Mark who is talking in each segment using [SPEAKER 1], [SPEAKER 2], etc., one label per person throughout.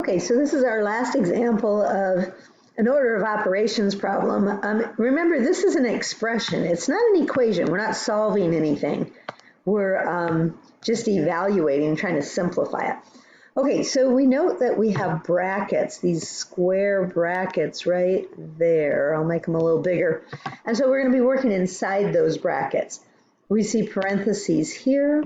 [SPEAKER 1] Okay, so this is our last example of an order of operations problem. Remember, this is an expression. It's not an equation. We're not solving anything. We're just evaluating, trying to simplify it. Okay, so we note that we have brackets, these square brackets right there. I'll make them a little bigger. And so we're going to be working inside those brackets. We see parentheses here,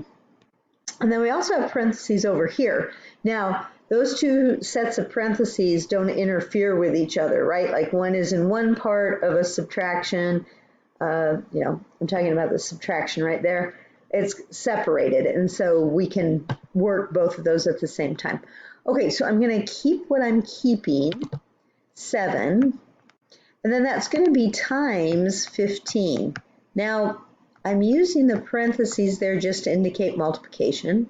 [SPEAKER 1] and then we also have parentheses over here. Now, those two sets of parentheses don't interfere with each other, right? Like one is in one part of a subtraction. I'm talking about the subtraction right there. It's separated, and so we can work both of those at the same time. Okay, so I'm going to keep what I'm keeping, 7, and then that's going to be times 15. Now, I'm using the parentheses there just to indicate multiplication,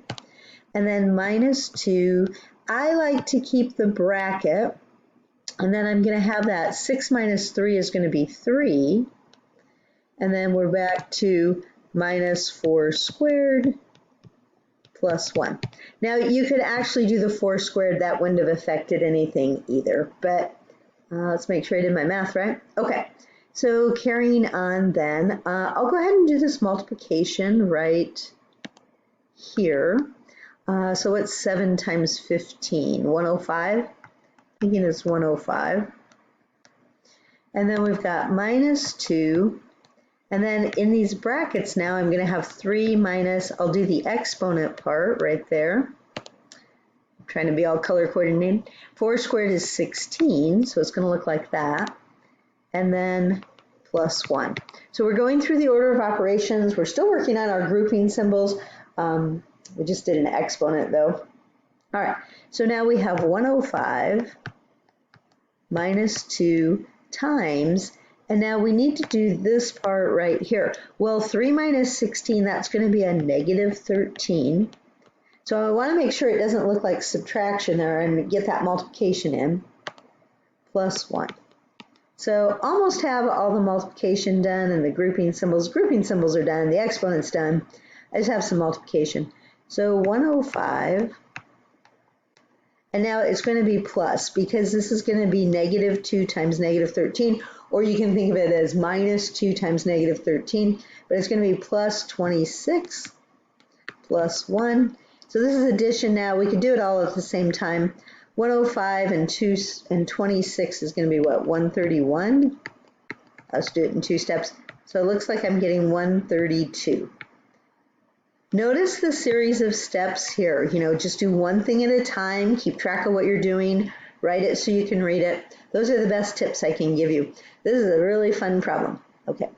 [SPEAKER 1] and then minus 2. I like to keep the bracket, and then I'm going to have that 6 minus 3 is going to be 3, and then we're back to minus 4 squared plus 1. Now you could actually do the 4 squared, that wouldn't have affected anything either, but let's make sure I did my math right. Okay, so carrying on then, I'll go ahead and do this multiplication right here. So it's 7 times 15, 105, thinking it's 105. And then we've got minus 2. And then in these brackets now, I'm going to have 3 minus, I'll do the exponent part right there. I'm trying to be all color coordinated. 4 squared is 16, so it's going to look like that. And then plus 1. So we're going through the order of operations. We're still working on our grouping symbols. We just did an exponent though. All right, so now we have 105 minus 2 times, and now we need to do this part right here. Well, 3 minus 16, that's going to be a negative 13. So I want to make sure it doesn't look like subtraction there and get that multiplication in, plus 1. So almost have all the multiplication done and the grouping symbols. Grouping symbols are done, the exponent's done. I just have some multiplication. So 105, and now it's going to be plus, because this is going to be negative 2 times negative 13, or you can think of it as minus 2 times negative 13, but it's going to be plus 26 plus 1. So this is addition now. We could do it all at the same time. 105 and 26 is going to be what, 131? Let's do it in 2 steps. So it looks like I'm getting 132. Notice the series of steps here. Just do one thing at a time, keep track of what you're doing, write it so you can read it. Those are the best tips I can give you. This is a really fun problem. Okay.